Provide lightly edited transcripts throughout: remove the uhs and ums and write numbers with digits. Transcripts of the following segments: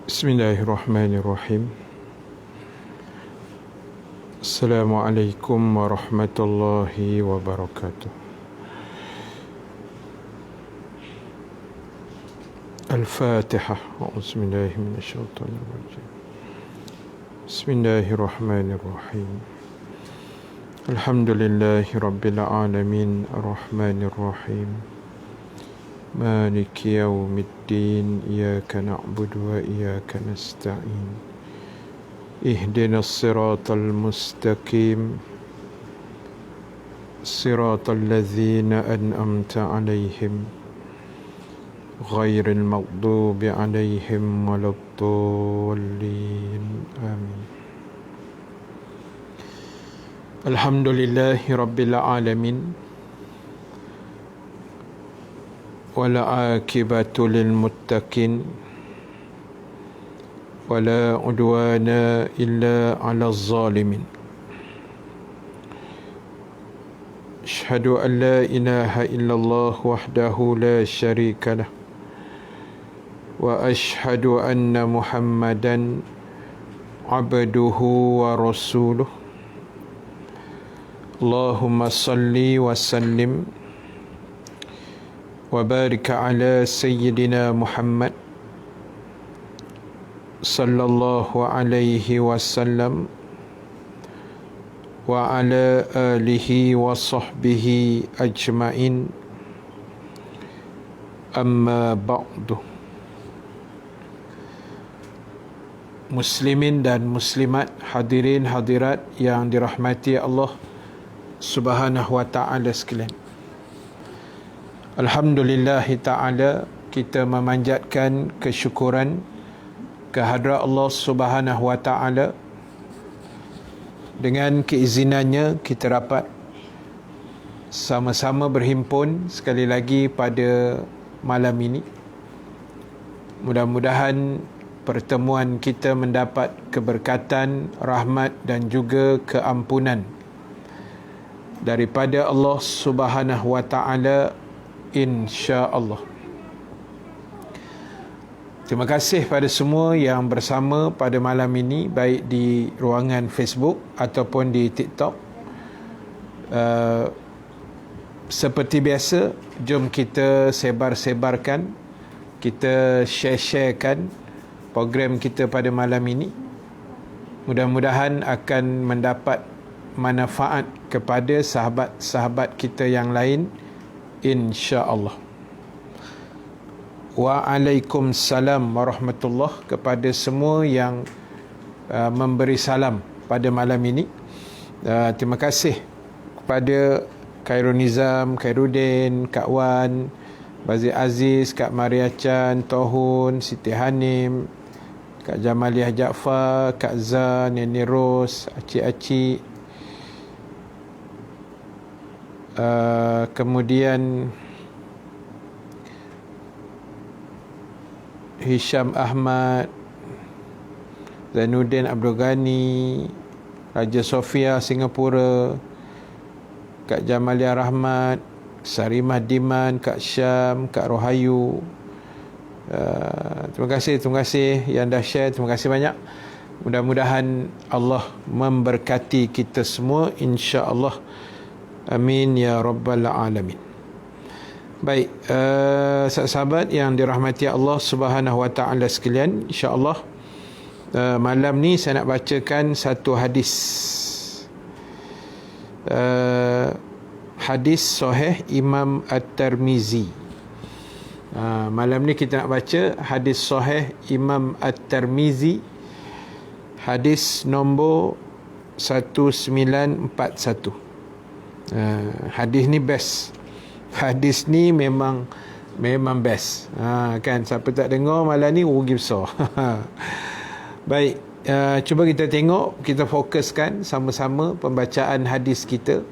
Bismillahirrahmanirrahim. Assalamualaikum warahmatullahi wabarakatuh. Al-Fatihah. A'udzubillahi minasyaitonirrajim. Bismillahirrahmanirrahim. Alhamdulillahi rabbil alamin, arrahmanirrahim, Maliki yaumiddin, iyyaka na'budu wa iyyaka nasta'in. Ihdinas siratal mustaqim, siratal ladzina an'amta 'alaihim, ghairil maghdubi 'alaihim waladdallin. Amin. Alhamdulillahi rabbil alamin, wala akibatu lil muttaqin, wala udwana illa 'alal zalimin. Asyhadu an la ilaha illallah wahdahu la syarika lah, wa asyhadu anna Muhammadan abduhu wa rasuluh. Allahumma salli wa sallim wa barik ala sayyidina Muhammad sallallahu alaihi wasallam wa ala alihi wa sahbihi ajma'in. Amma ba'du. Muslimin dan muslimat, hadirin hadirat yang dirahmati Allah Subhanahu wa ta'ala sekalian, Alhamdulillahi ta'ala, kita memanjatkan kesyukuran kehadrat Allah Subhanahu wa ta'ala. Dengan keizinannya kita dapat sama-sama berhimpun sekali lagi pada malam ini. Mudah-mudahan pertemuan kita mendapat keberkatan, rahmat dan juga keampunan daripada Allah Subhanahu wa ta'ala, insya-Allah. Terima kasih pada semua yang bersama pada malam ini, baik di ruangan Facebook ataupun di TikTok. Seperti biasa, jom kita sebar-sebarkan, kita share-sharekan program kita pada malam ini. Mudah-mudahan akan mendapat manfaat kepada sahabat-sahabat kita yang lain, insya-Allah. Waalaikumsalam warahmatullahi kepada semua yang memberi salam pada malam ini. Terima kasih kepada Khairul Nizam, Khairuddin, Kak Wan, Bazir Aziz, Kak Maria Chan, Tohun, Siti Hanim, Kak Jamaliah Jaafar, Kak Zan, Neni Ros, Acik-acik, kemudian Hisham Ahmad, Zainuddin Abdul Ghani, Raja Sofia Singapura, Kak Jamalia Rahmat, Sarimah Diman, Kak Syam, Kak Rohayu. Terima kasih yang dah share, terima kasih banyak. Mudah-mudahan Allah memberkati kita semua, insya-Allah. Amin ya rabbal alamin. Baik, sahabat yang dirahmati Allah Subhanahu wa ta'ala sekalian, insya-Allah malam ni saya nak bacakan satu hadis, hadis sahih Imam At-Tirmizi. Malam ni kita nak baca hadis sahih Imam At-Tirmizi, hadis nombor 1941. Hadis ni best. Hadis ni memang best. Kan, siapa tak dengar malam ni rugi besar. Baik, cuba kita tengok, kita fokuskan sama-sama pembacaan hadis kita.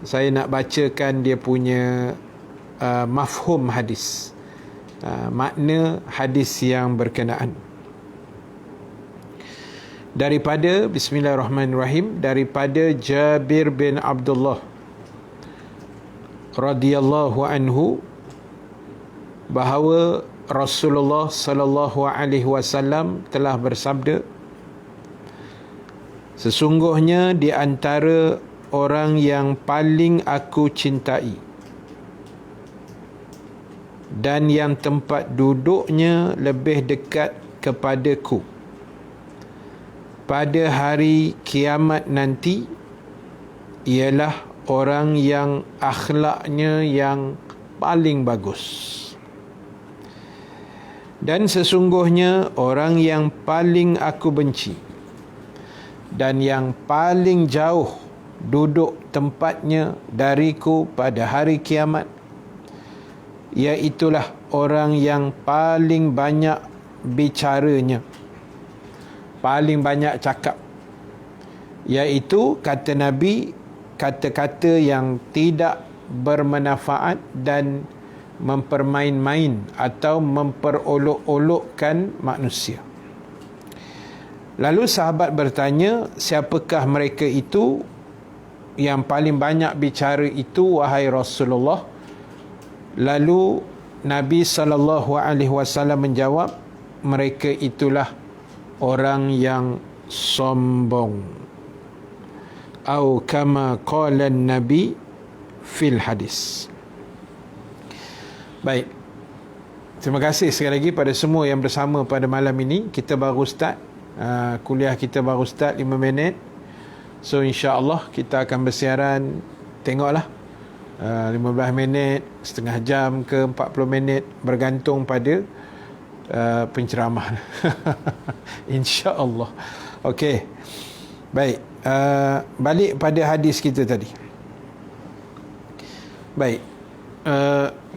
Saya nak bacakan dia punya mafhum hadis, makna hadis yang berkenaan. Daripada bismillahirrahmanirrahim, daripada Jabir bin Abdullah radhiyallahu anhu, bahawa Rasulullah sallallahu alaihi wasallam telah bersabda, sesungguhnya di antara orang yang paling aku cintai dan yang tempat duduknya lebih dekat kepadaku pada hari kiamat nanti ialah orang yang akhlaknya yang paling bagus. Dan sesungguhnya orang yang paling aku benci dan yang paling jauh duduk tempatnya dariku pada hari kiamat, iaitulah orang yang paling banyak bicaranya, paling banyak cakap, iaitu, kata Nabi, kata-kata yang tidak bermanfaat dan mempermain-main atau memperolok-olokkan manusia. Lalu sahabat bertanya, siapakah mereka itu yang paling banyak bicara itu, wahai Rasulullah? Lalu Nabi SAW menjawab, mereka itulah orang yang sombong. Atau kama qala Nabi fil hadis. Baik, terima kasih sekali lagi pada semua yang bersama pada malam ini. Kita baru start kuliah kita baru start 5 minit. So insya-Allah kita akan bersiaran, tengoklah 15 minit, setengah jam ke 40 minit, bergantung pada penceramah. Insya-Allah. Okey. Baik, balik pada hadis kita tadi. Baik,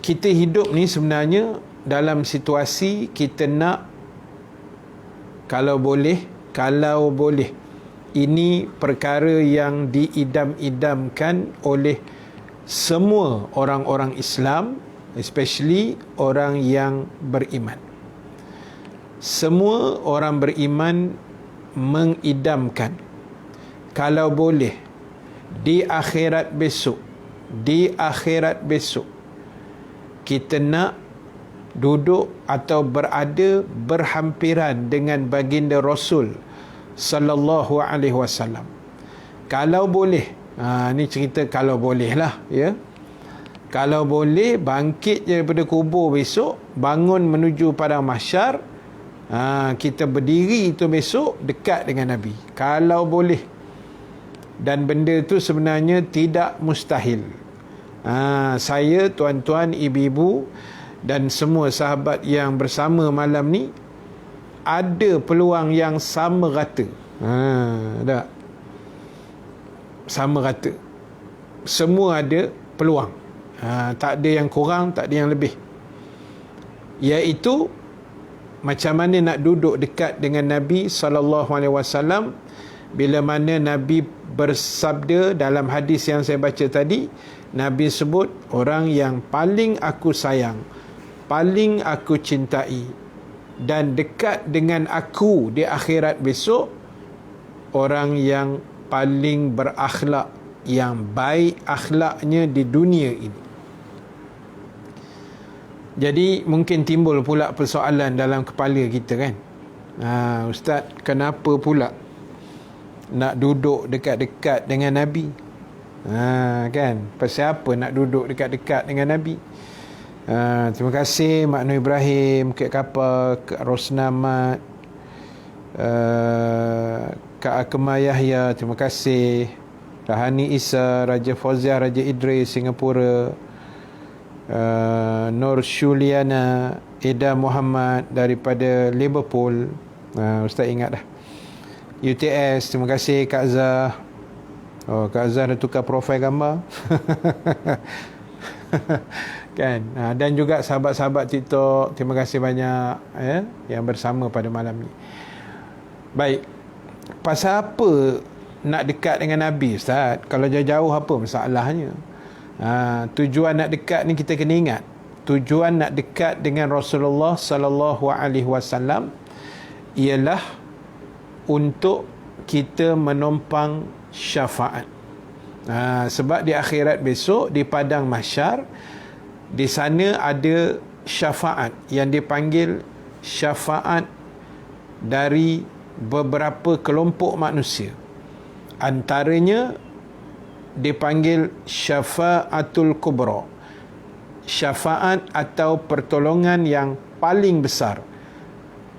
kita hidup ni sebenarnya dalam situasi kita nak, kalau boleh, ini perkara yang diidam-idamkan oleh semua orang-orang Islam, especially orang yang beriman. Semua orang beriman mengidamkan, kalau boleh, di akhirat besok kita nak duduk atau berada berhampiran dengan baginda Rasul sallallahu alaihi wasallam. Kalau boleh, ni cerita kalau boleh lah, ya. Kalau boleh bangkit daripada kubur besok, bangun menuju padang mahsyar, kita berdiri itu besok dekat dengan Nabi. Kalau boleh. Dan benda tu sebenarnya tidak mustahil. Saya, tuan-tuan, ibu-ibu dan semua sahabat yang bersama malam ni ada peluang yang sama rata. Tak? Sama rata. Semua ada peluang. Tak ada yang kurang, tak ada yang lebih. Iaitu macam mana nak duduk dekat dengan Nabi SAW, bila mana Nabi bersabda dalam hadis yang saya baca tadi, Nabi sebut orang yang paling aku sayang, paling aku cintai dan dekat dengan aku di akhirat besok, orang yang paling berakhlak, yang baik akhlaknya di dunia ini. Jadi mungkin timbul pula persoalan dalam kepala kita kan, Ustaz, kenapa pula nak duduk dekat-dekat dengan Nabi? Kan, pasal apa nak duduk dekat-dekat dengan Nabi? Terima kasih Mak Nur Ibrahim, Kak Kapal, Kak Rosna Mat, Kak Akmal Yahya, terima kasih. Rahani Isa, Raja Fauziah, Raja Idris, Singapura, Nur Shuliana, Eda Muhammad daripada Liverpool, Ustaz ingat dah. UTS, terima kasih Kak Zah. Kak Zah dah tukar profil gambar. Kan, dan juga sahabat-sahabat TikTok, terima kasih banyak yang bersama pada malam ni. Baik, pasal apa nak dekat dengan Nabi, Ustaz? Kalau jauh-jauh apa masalahnya? Tujuan nak dekat ni kita kena ingat. Tujuan nak dekat dengan Rasulullah sallallahu alaihi wasallam ialah untuk kita menumpang syafaat. Sebab di akhirat besok, di padang mahsyar, di sana ada syafaat yang dipanggil syafaat dari beberapa kelompok manusia. Antaranya dipanggil syafaatul kubra, syafaat atau pertolongan yang paling besar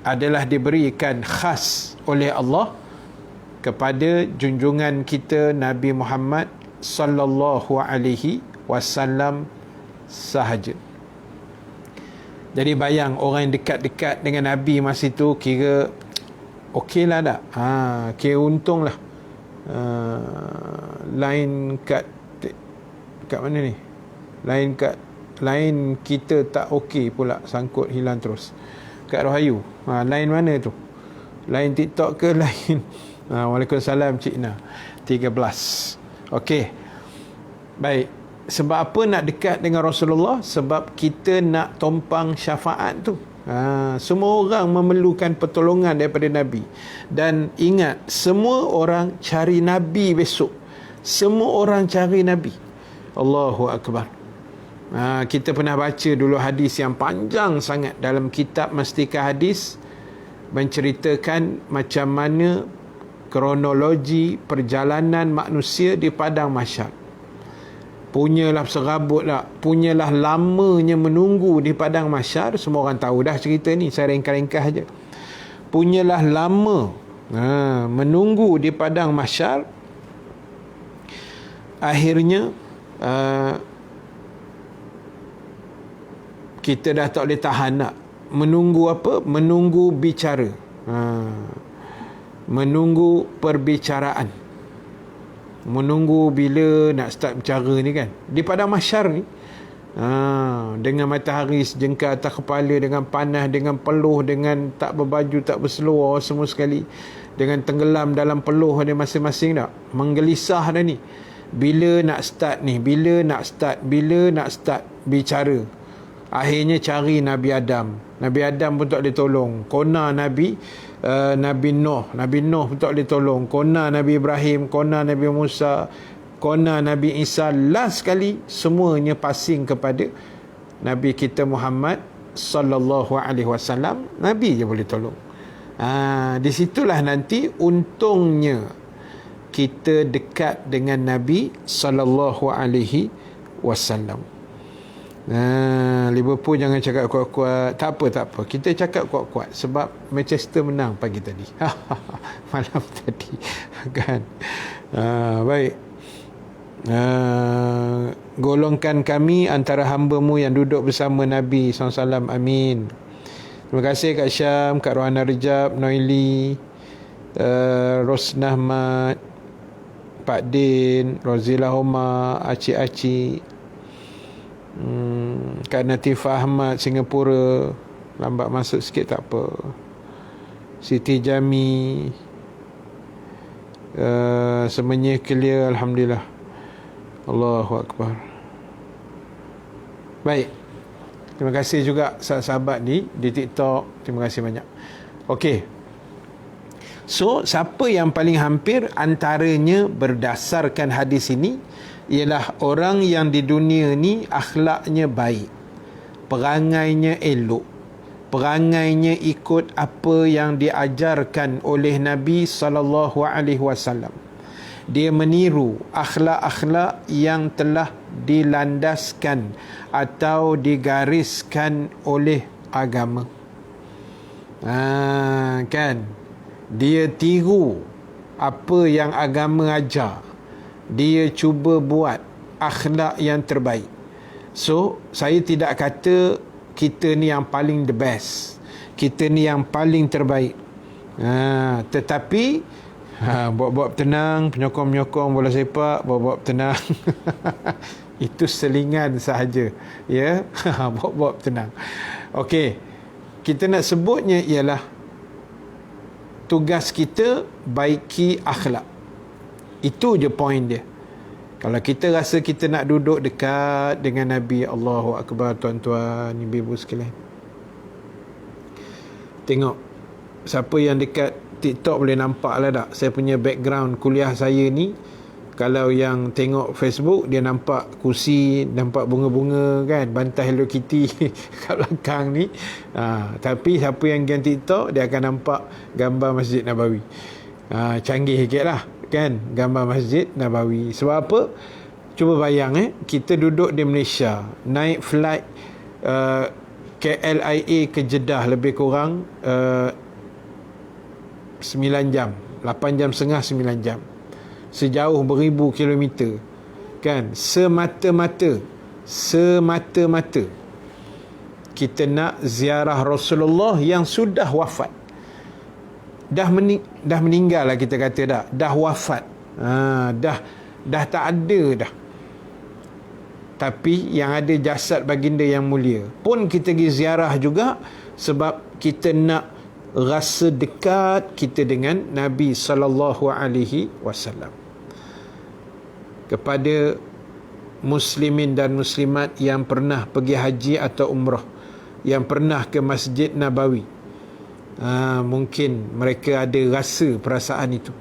adalah diberikan khas oleh Allah kepada junjungan kita Nabi Muhammad sallallahu alaihi wasallam sahaja. Jadi bayang orang yang dekat-dekat dengan Nabi masa itu kira okey lah tak? Kira untung lah. Lain kat mana ni? Lain kita tak okey pula, sangkut hilang terus. Kat Rohayu. Lain mana tu? Lain TikTok ke lain? Waalaikumsalam Cik Na 13. Okey. Baik. Sebab apa nak dekat dengan Rasulullah? Sebab kita nak tompang syafaat tu. Semua orang memerlukan pertolongan daripada Nabi. Dan ingat, semua orang cari Nabi besok. Semua orang cari Nabi. Allahu Akbar. Kita pernah baca dulu hadis yang panjang sangat dalam kitab Mastika Hadis, menceritakan macam mana kronologi perjalanan manusia di padang mahsyar. Punyalah serabut lah, punyalah lamanya menunggu di padang mahsyar. Semua orang tahu dah cerita ni, saya ringkas-ringkas aja. Punyalah lama menunggu di padang mahsyar. Akhirnya kita dah tak boleh tahan nak menunggu apa? Menunggu bicara, menunggu perbicaraan, menunggu bila nak start bicara ni kan. Di padang mahsyar ni, dengan matahari sejengkal atas kepala, dengan panas, dengan peluh, dengan tak berbaju, tak berseluar semua sekali, dengan tenggelam dalam peluh dia masing-masing dah. Menggelisah dah ni. Bila nak start ni? Bila nak start bicara? Akhirnya cari Nabi Adam. Nabi Adam pun tak boleh tolong. Kona Nabi Nuh pun tak boleh tolong. Kona Nabi Ibrahim, kona Nabi Musa, kona Nabi Isa. Last sekali semuanya passing kepada Nabi kita Muhammad sallallahu alaihi wasallam. Nabi je boleh tolong. Di situlah nanti untungnya kita dekat dengan Nabi sallallahu alaihi wasallam. Liverpool jangan cakap kuat-kuat. Tak apa. Kita cakap kuat-kuat sebab Manchester menang pagi tadi. Malam tadi. Kan. Baik. Golongkan kami antara hamba-Mu yang duduk bersama Nabi SAW. Amin. Terima kasih Kak Syam, Kak Rohana Rejab, Noili, Rosnah Mat, Pak Din, Rozila Homa, Acik-acik, Kak Natifah Ahmad Singapura, lambat masuk sikit tak apa. Siti Jami, semuanya clear, Alhamdulillah. Allahu Akbar. Baik. Terima kasih juga sahabat-sahabat di TikTok. Terima kasih banyak. Okey. So, siapa yang paling hampir antaranya berdasarkan hadis ini ialah orang yang di dunia ni akhlaknya baik, perangainya elok, perangainya ikut apa yang diajarkan oleh Nabi sallallahu alaihi wasallam. Dia meniru akhlak-akhlak yang telah dilandaskan atau digariskan oleh agama. Kan? Dia tiru apa yang agama ajar. Dia cuba buat akhlak yang terbaik. So, saya tidak kata kita ni yang paling the best, kita ni yang paling terbaik. Tetapi buat-buat tenang, penyokong-penyokong bola sepak, buat-buat tenang. Itu selingan sahaja, ya. Buat-buat tenang. Okey, kita nak sebutnya ialah tugas kita baiki akhlak. Itu je point dia. Kalau kita rasa kita nak duduk dekat dengan Nabi, Allahu Akbar, tuan-tuan, ibu-ibu sekalian. Tengok, siapa yang dekat TikTok boleh nampak lah tak? Saya punya background kuliah saya ni Kalau yang tengok Facebook, dia nampak kursi, nampak bunga-bunga kan, bantai Hello Kitty kat belakang ni. Tapi siapa yang game TikTok, dia akan nampak gambar Masjid Nabawi. Canggih sikit lah kan, gambar Masjid Nabawi. Sebab apa? Cuba bayang kita duduk di Malaysia, naik flight KLIA ke Jeddah lebih kurang 9 jam, 8 jam setengah, 9 jam, sejauh beribu kilometer kan. Semata-mata kita nak ziarah Rasulullah yang sudah wafat, dah meninggal lah kita kata, dah wafat, dah tak ada dah, tapi yang ada jasad baginda yang mulia pun kita pergi ziarah juga, sebab kita nak rasa dekat kita dengan Nabi sallallahu alaihi wasallam. Kepada muslimin dan muslimat yang pernah pergi haji atau umrah, yang pernah ke Masjid Nabawi, mungkin mereka ada rasa perasaan itu.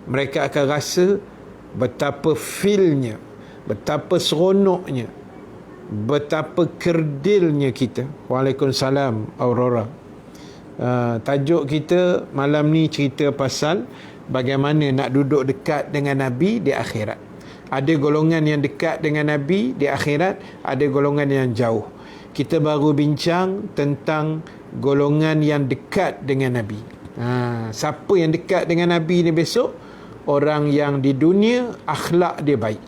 Mereka akan rasa betapa feel-nya, betapa seronoknya, betapa kerdilnya kita. Waalaikumsalam Aurora. Tajuk kita malam ni cerita pasal bagaimana nak duduk dekat dengan Nabi di akhirat. Ada golongan yang dekat dengan Nabi di akhirat, ada golongan yang jauh. Kita baru bincang tentang golongan yang dekat dengan Nabi. Siapa yang dekat dengan Nabi ni besok? Orang yang di dunia akhlak dia baik.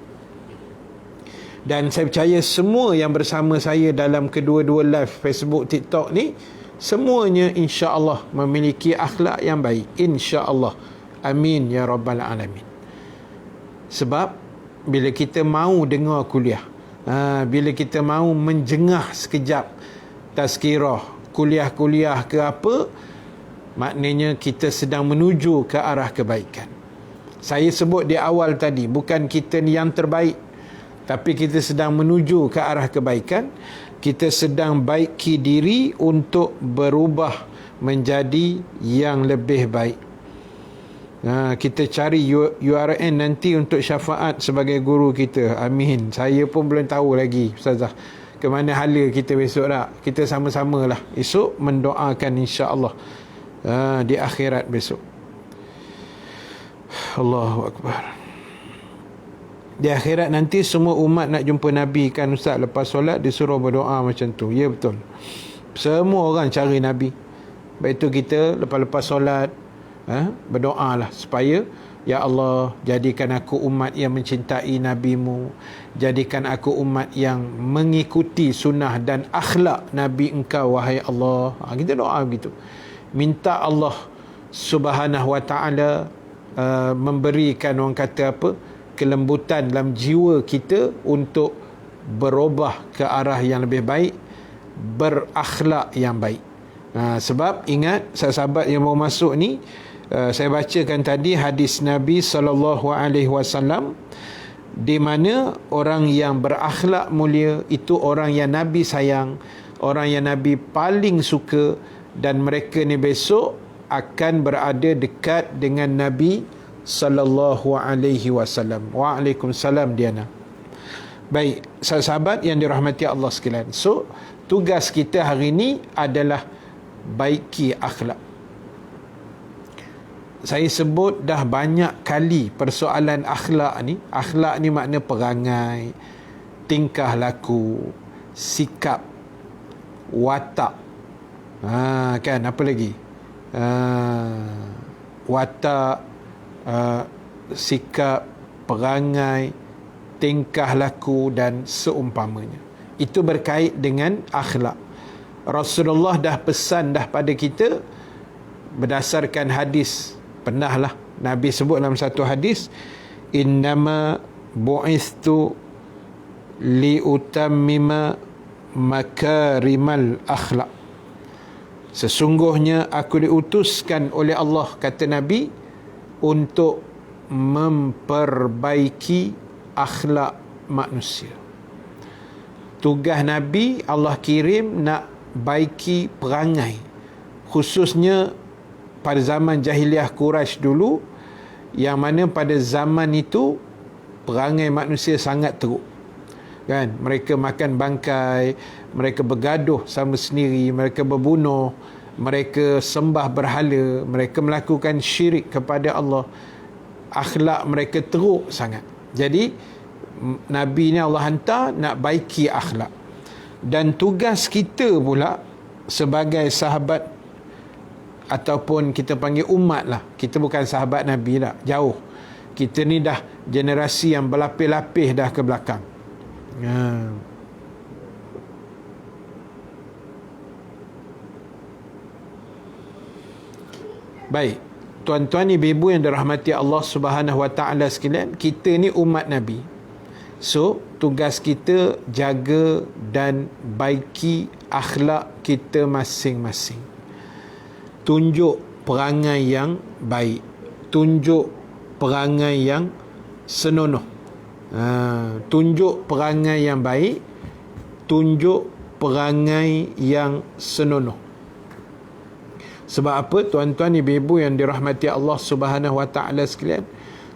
Dan saya percaya semua yang bersama saya dalam kedua-dua live Facebook, TikTok ni, semuanya insya-Allah memiliki akhlak yang baik, insya-Allah. Amin ya rabbal alamin. Sebab bila kita mau dengar kuliah, bila kita mau menjengah sekejap tazkirah, kuliah-kuliah ke apa, maknanya kita sedang menuju ke arah kebaikan. Saya sebut di awal tadi, bukan kita ni yang terbaik, tapi kita sedang menuju ke arah kebaikan. Kita sedang baiki diri untuk berubah menjadi yang lebih baik. Kita cari URN nanti untuk syafaat sebagai guru kita. Amin. Saya pun belum tahu lagi, Ustazah, ke mana hala kita besok tak. Kita sama-sama lah esok mendoakan insya-Allah di akhirat besok. Allahu Akbar. Di akhirat nanti semua umat nak jumpa Nabi kan Ustaz. Lepas solat disuruh berdoa macam tu. Ya betul. Semua orang cari Nabi. Lepas itu kita lepas-lepas solat berdoa lah supaya ya Allah, jadikan aku umat yang mencintai Nabi-Mu, jadikan aku umat yang mengikuti sunnah dan akhlak Nabi Engkau wahai Allah. Kita doa begitu. Minta Allah Subhanahu wa ta'ala memberikan, orang kata apa, kelembutan dalam jiwa kita untuk berubah ke arah yang lebih baik, berakhlak yang baik. Sebab ingat sahabat yang mau masuk ni, saya bacakan tadi hadis Nabi SAW, di mana orang yang berakhlak mulia itu orang yang Nabi sayang, orang yang Nabi paling suka, dan mereka ni besok akan berada dekat dengan Nabi sallallahu alaihi wasallam. Waalaikumsalam Diana. Baik, sahabat yang dirahmati Allah sekalian. So, tugas kita hari ini adalah baiki akhlak. Saya sebut dah banyak kali persoalan akhlak ni. Akhlak ni makna perangai, tingkah laku, sikap, watak. Kan, apa lagi? Watak, sikap, perangai, tingkah laku dan seumpamanya. Itu berkait dengan akhlak. Rasulullah dah pesan dah pada kita berdasarkan hadis. Pernahlah Nabi sebut dalam satu hadis, innama bu'ithtu liutammima makarimal akhlak. Sesungguhnya aku diutuskan oleh Allah, kata Nabi, untuk memperbaiki akhlak manusia. Tugas Nabi Allah kirim nak baiki perangai, khususnya pada zaman jahiliah Quraisy dulu, yang mana pada zaman itu perangai manusia sangat teruk. Kan? Mereka makan bangkai, mereka bergaduh sama sendiri, mereka berbunuh, mereka sembah berhala, mereka melakukan syirik kepada Allah. Akhlak mereka teruk sangat. Jadi Nabi ni Allah hantar nak baiki akhlak. Dan tugas kita pula sebagai sahabat ataupun kita panggil umat lah, kita bukan sahabat Nabi lah, jauh. Kita ni dah generasi yang berlapis-lapis dah ke belakang. Baik, tuan-tuan ibu-ibu yang dirahmati Allah Subhanahu Wa Taala sekalian, kita ni umat Nabi. So, tugas kita jaga dan baiki akhlak kita masing-masing. Tunjuk perangai yang baik, tunjuk perangai yang senonoh. Tunjuk perangai yang baik, tunjuk perangai yang senonoh. Sebab apa tuan-tuan ibu-ibu yang dirahmati Allah Subhanahu Wa Taala sekalian?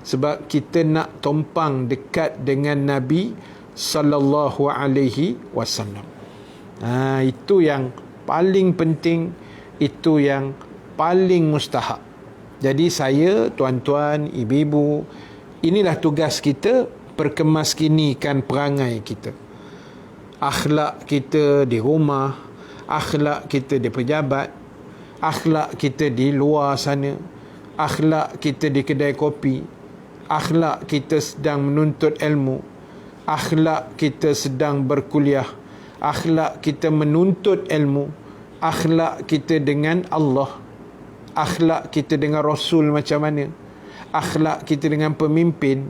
Sebab kita nak tumpang dekat dengan Nabi sallallahu alaihi wasallam. Itu yang paling penting, itu yang paling mustahak. Jadi saya, tuan-tuan, ibu-ibu, inilah tugas kita, perkemaskinikan perangai kita. Akhlak kita di rumah, akhlak kita di pejabat, akhlak kita di luar sana, akhlak kita di kedai kopi, akhlak kita sedang menuntut ilmu, akhlak kita sedang berkuliah, akhlak kita menuntut ilmu, akhlak kita dengan Allah, akhlak kita dengan Rasul macam mana, akhlak kita dengan pemimpin,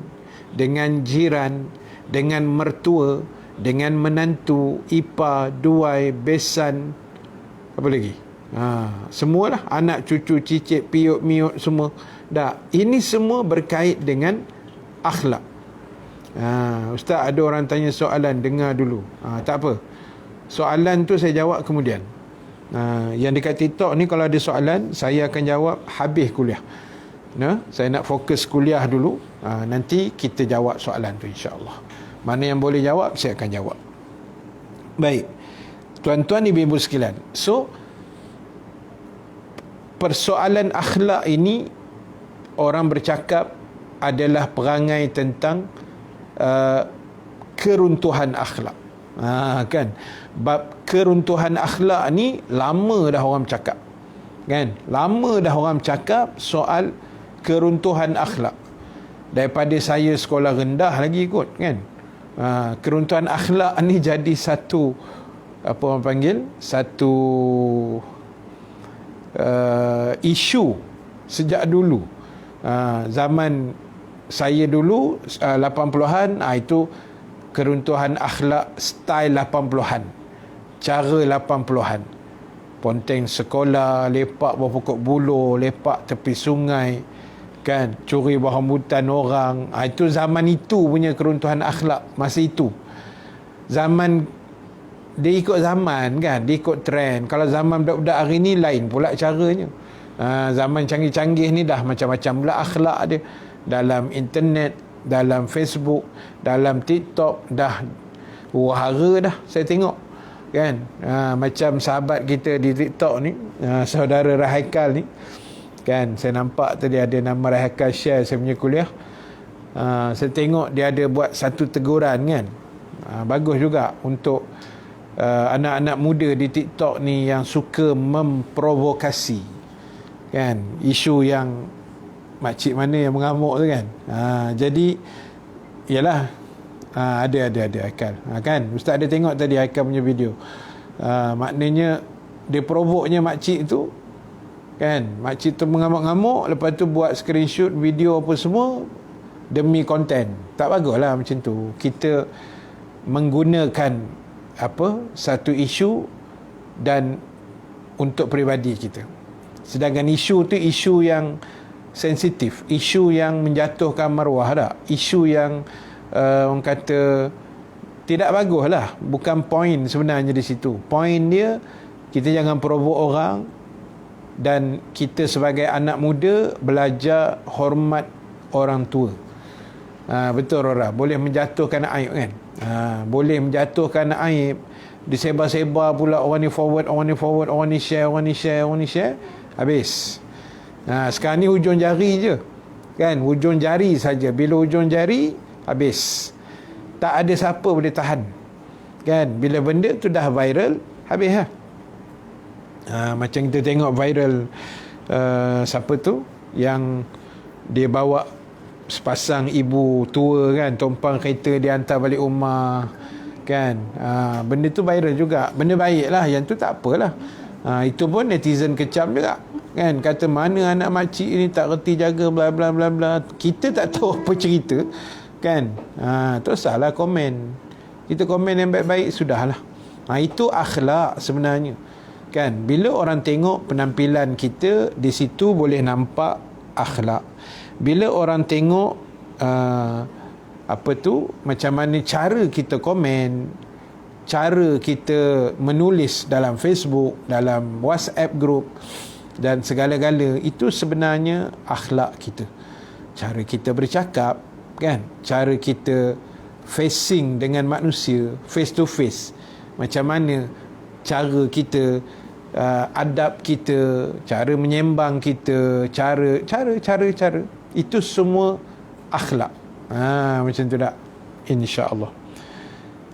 dengan jiran, dengan mertua, dengan menantu, ipar, duai, besan, apa lagi? Semualah, anak cucu cicit piut miut semua. Ini semua berkait dengan akhlak. Ustaz, ada orang tanya soalan, dengar dulu. Tak apa, soalan tu saya jawab kemudian. Yang dekat TikTok ni kalau ada soalan, saya akan jawab habis kuliah. Saya nak fokus kuliah dulu. Nanti kita jawab soalan tu insya-Allah. Mana yang boleh jawab, saya akan jawab. Baik, tuan-tuan ibu-ibu sekalian. So, persoalan akhlak ini, orang bercakap adalah perangai tentang keruntuhan akhlak. Kan, bab keruntuhan akhlak ni lama dah orang cakap, kan, lama dah orang cakap soal keruntuhan akhlak daripada saya sekolah rendah lagi kot, kan. Keruntuhan akhlak ni jadi satu, apa orang panggil, satu isu sejak dulu. Zaman saya dulu 80-an, itu keruntuhan akhlak style 80-an, cara 80-an. Ponteng sekolah, lepak bawah pokok buluh, lepak tepi sungai, kan, curi buah rambutan orang. Itu zaman itu punya keruntuhan akhlak masa itu. Zaman dia ikut zaman, kan, dia ikut trend. Kalau zaman budak-budak hari ni lain pula caranya. Zaman canggih-canggih ni dah macam-macam pula akhlak dia. Dalam internet, dalam Facebook, dalam TikTok, dah wahara dah saya tengok, kan. Macam sahabat kita di TikTok ni, saudara Rahaikal ni, kan, saya nampak tadi ada nama Rahaikal share saya punya kuliah. Saya tengok dia ada buat satu teguran, kan. Bagus juga untuk anak-anak muda di TikTok ni yang suka memprovokasi, kan, isu yang makcik mana yang mengamuk tu, kan. Jadi ialah ada Haikal, kan. Ustaz ada tengok tadi Haikal punya video. Maknanya dia provoknya makcik tu, kan. Makcik tu mengamuk-ngamuk, lepas tu buat screenshot video apa semua demi konten. Tak baguslah macam tu. Kita menggunakan satu isu dan untuk peribadi kita, sedangkan isu tu isu yang sensitif, isu yang menjatuhkan maruah dah, isu yang orang kata tidak bagus lah. Bukan poin sebenarnya di situ. Poin dia, kita jangan provok orang, dan kita sebagai anak muda belajar hormat orang tua. Betul Rora, boleh menjatuhkan aib kan. Boleh menjatuhkan aib, disebar-sebar pula, orang ni forward, orang ni share, habis. Sekarang ni hujung jari je kan, hujung jari saja. Bila hujung jari habis, tak ada siapa boleh tahan kan. Bila benda tu dah viral, habis lah. Macam kita tengok viral siapa tu yang dia bawa sepasang ibu tua kan, tumpang kereta dia hantar balik rumah kan. Benda tu viral juga, benda baik lah, yang tu tak apalah. Itu pun netizen kecam juga kan, kata mana anak makcik ni tak reti jaga bla bla bla bla. Kita tak tahu apa cerita kan. Terus salah komen, kita komen yang baik-baik sudahlah. Itu akhlak sebenarnya kan. Bila orang tengok penampilan kita, di situ boleh nampak akhlak. Bila orang tengok macam mana cara kita komen, cara kita menulis dalam Facebook, dalam WhatsApp group dan segala-gala, itu sebenarnya akhlak kita. Cara kita bercakap kan, cara kita facing dengan manusia, face to face, macam mana cara kita, adab kita, cara menyembang kita, cara itu semua akhlak. Macam tu tak, insya-Allah.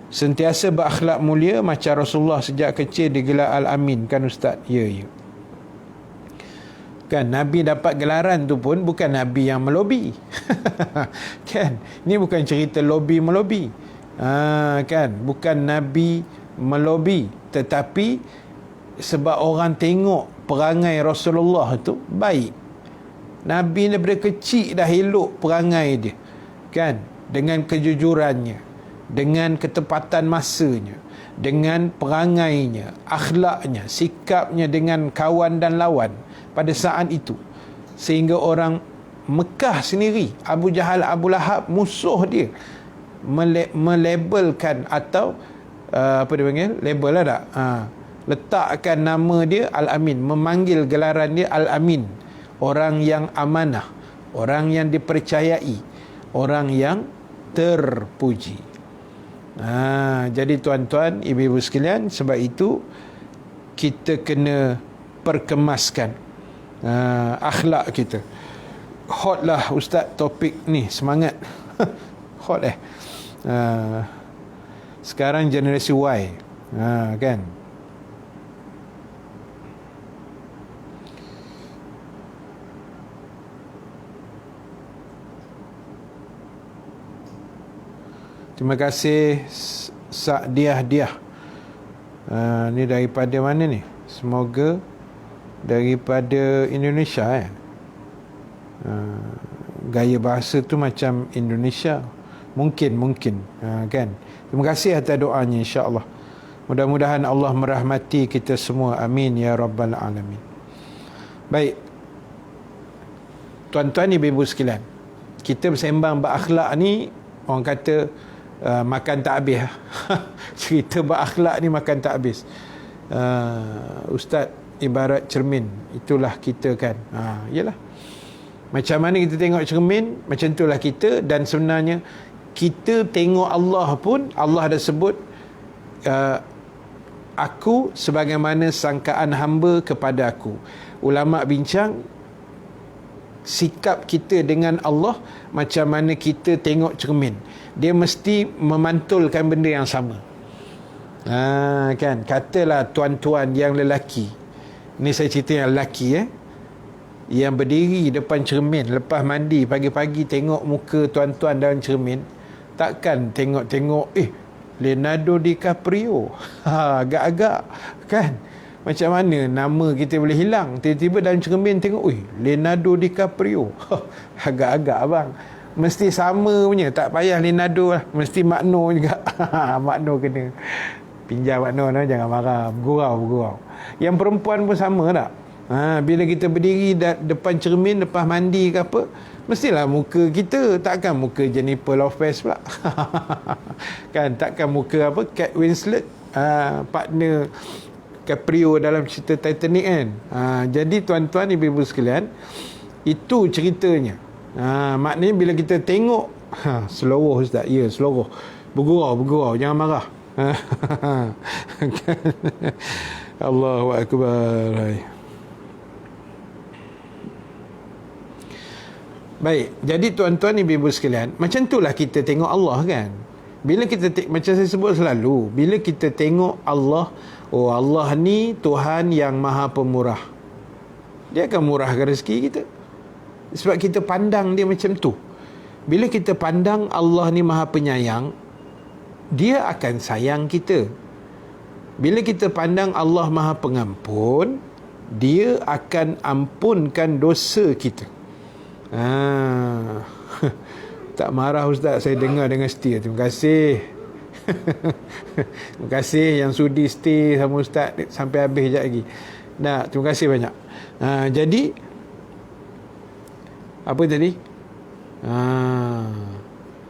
Sentiasa berakhlak mulia macam Rasulullah sejak kecil digelar Al-Amin kan Ustaz? Ya. Kan Nabi dapat gelaran tu pun bukan Nabi yang melobi. Kan, ni bukan cerita lobi melobi. Kan, bukan Nabi melobi, tetapi sebab orang tengok perangai Rasulullah tu baik. Nabi daripada kecil dah elok perangai dia kan, dengan kejujurannya, dengan ketepatan masanya, dengan perangainya, akhlaknya, sikapnya dengan kawan dan lawan pada saat itu, sehingga orang Mekah sendiri, Abu Jahal, Abu Lahab, musuh dia, melabelkan atau apa dia panggil, label lah tak, letakkan nama dia Al-Amin, memanggil gelaran dia Al-Amin, orang yang amanah, orang yang dipercayai, orang yang terpuji. Jadi tuan-tuan, ibu-ibu sekalian, sebab itu kita kena perkemaskan akhlak kita. Hot lah Ustaz topik ni, semangat. Hot sekarang generasi Y kan. Terima kasih Sa'diah. Ni daripada mana ni? Semoga daripada Indonesia gaya bahasa tu macam Indonesia. Mungkin kan. Terima kasih atas doanya, insya-Allah. Mudah-mudahan Allah merahmati kita semua. Amin ya rabbal alamin. Baik. Tuan-tuan ibu-ibu sekalian, kita bersembang berakhlak ni, orang kata makan tak habis. Cerita berakhlak ni makan tak habis. Ustaz ibarat cermin, itulah kita kan. Yalah, macam mana kita tengok cermin, macam itulah kita. Dan sebenarnya kita tengok Allah pun, Allah dah sebut, aku sebagaimana sangkaan hamba kepada aku. Ulama bincang sikap kita dengan Allah macam mana kita tengok cermin. Dia mesti memantulkan benda yang sama. Kan, katalah tuan-tuan yang lelaki, ni saya cerita yang lelaki yang berdiri depan cermin lepas mandi pagi-pagi, tengok muka tuan-tuan dalam cermin, takkan tengok Leonardo DiCaprio. Agak-agak kan, macam mana nama kita boleh hilang, tiba-tiba dalam cermin tengok Leonardo DiCaprio. Agak-agak abang, mesti sama punya, tak payah Leonardo lah, mesti Makno juga. Makno kena pinjam, Makno jangan marah, bergurau. Yang perempuan pun sama tak? Bila kita berdiri depan cermin lepas mandi ke apa, mestilah muka kita, takkan muka Jennifer Lopez pula. Kan, takkan muka apa Kate Winslet, partner Caprio dalam cerita Titanic kan. Jadi tuan-tuan ibu-ibu sekalian, itu ceritanya. Maknanya bila kita tengok Seluruh Ustaz. Ya, seluruh. Bergurau. Jangan marah. Allahu Akbar. Baik, jadi tuan-tuan ibu-ibu sekalian, macam itulah kita tengok Allah kan. Bila kita macam saya sebut selalu, bila kita tengok Allah, oh Allah ni Tuhan yang Maha Pemurah. Dia akan murahkan rezeki kita. Sebab kita pandang dia macam tu. Bila kita pandang Allah ni Maha Penyayang, dia akan sayang kita. Bila kita pandang Allah Maha Pengampun, dia akan ampunkan dosa kita. Tak marah Ustaz, saya dengar dengan setia. Terima kasih. Terima kasih yang sudi stay sama Ustaz sampai habis sekejap lagi. Terima kasih banyak. Jadi apa tadi?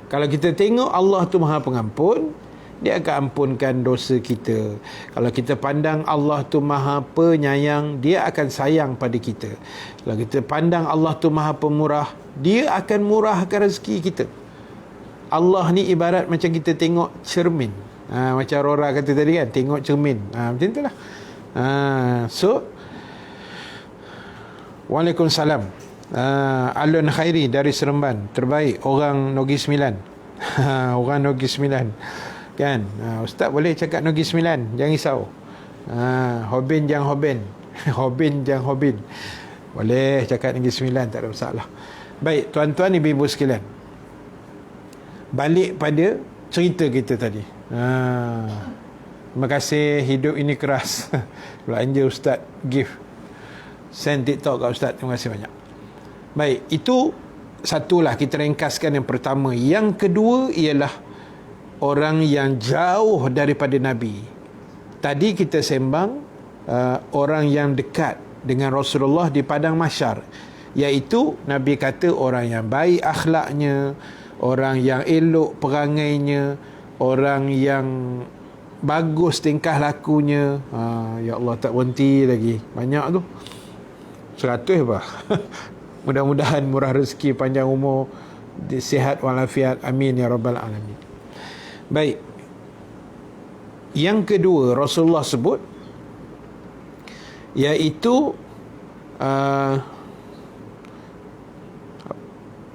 Kalau kita tengok Allah tu Maha Pengampun, dia akan ampunkan dosa kita. Kalau kita pandang Allah tu Maha Penyayang, dia akan sayang pada kita. Kalau kita pandang Allah tu Maha Pemurah, dia akan murahkan rezeki kita. Allah ni ibarat macam kita tengok cermin. Macam Rora kata tadi kan, tengok cermin. Macam itulah. So, Waalaikumsalam. Alun Khairi dari Seremban, terbaik orang Nogi 9. Orang Nogi 9 kan. Ustaz boleh cakap Nogi 9, jangan risau. Hobin jangan Hobin. Hobin jangan Hobin. Boleh cakap Nogi 9, tak ada masalah. Baik, tuan-tuan ibu-ibu sekalian, balik pada cerita kita tadi. Terima kasih, hidup ini keras. Belanja Ustaz, gift, send TikTok kat Ustaz. Terima kasih banyak. Baik, itu satulah, kita ringkaskan yang pertama. Yang kedua ialah orang yang jauh daripada Nabi. Tadi kita sembang orang yang dekat dengan Rasulullah di padang mahsyar, iaitu Nabi kata orang yang baik akhlaknya, orang yang elok perangainya, orang yang bagus tingkah lakunya. Ya Allah, tak berhenti lagi, banyak tu, 100 apa. Mudah-mudahan murah rezeki, panjang umur, sihat walafiat, amin ya rabbal alamin. Baik, yang kedua Rasulullah sebut, iaitu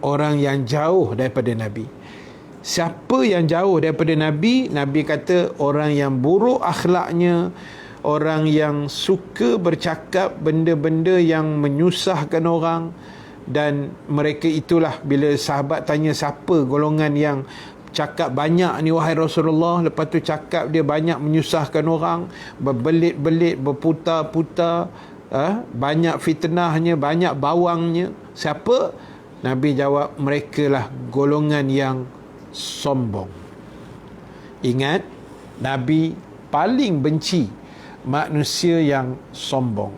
orang yang jauh daripada Nabi. Siapa yang jauh daripada Nabi? Nabi kata orang yang buruk akhlaknya, orang yang suka bercakap benda-benda yang menyusahkan orang. Dan mereka itulah, bila sahabat tanya siapa golongan yang cakap banyak ni wahai Rasulullah, lepas tu cakap dia banyak menyusahkan orang, berbelit-belit, berputar-putar, banyak fitnahnya, banyak bawangnya, siapa? Nabi jawab, mereka lah golongan yang sombong. Ingat, Nabi paling benci manusia yang sombong.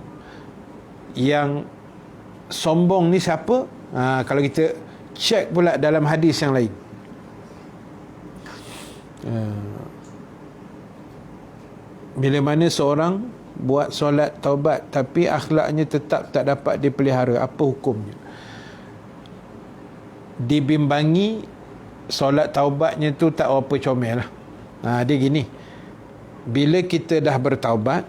Yang sombong ni siapa? Kalau kita cek pula dalam hadis yang lain, bila mana seorang buat solat taubat tapi akhlaknya tetap tak dapat dipelihara, apa hukumnya? Dibimbangi solat taubatnya tu tak apa comel lah. Dia gini, bila kita dah bertaubat,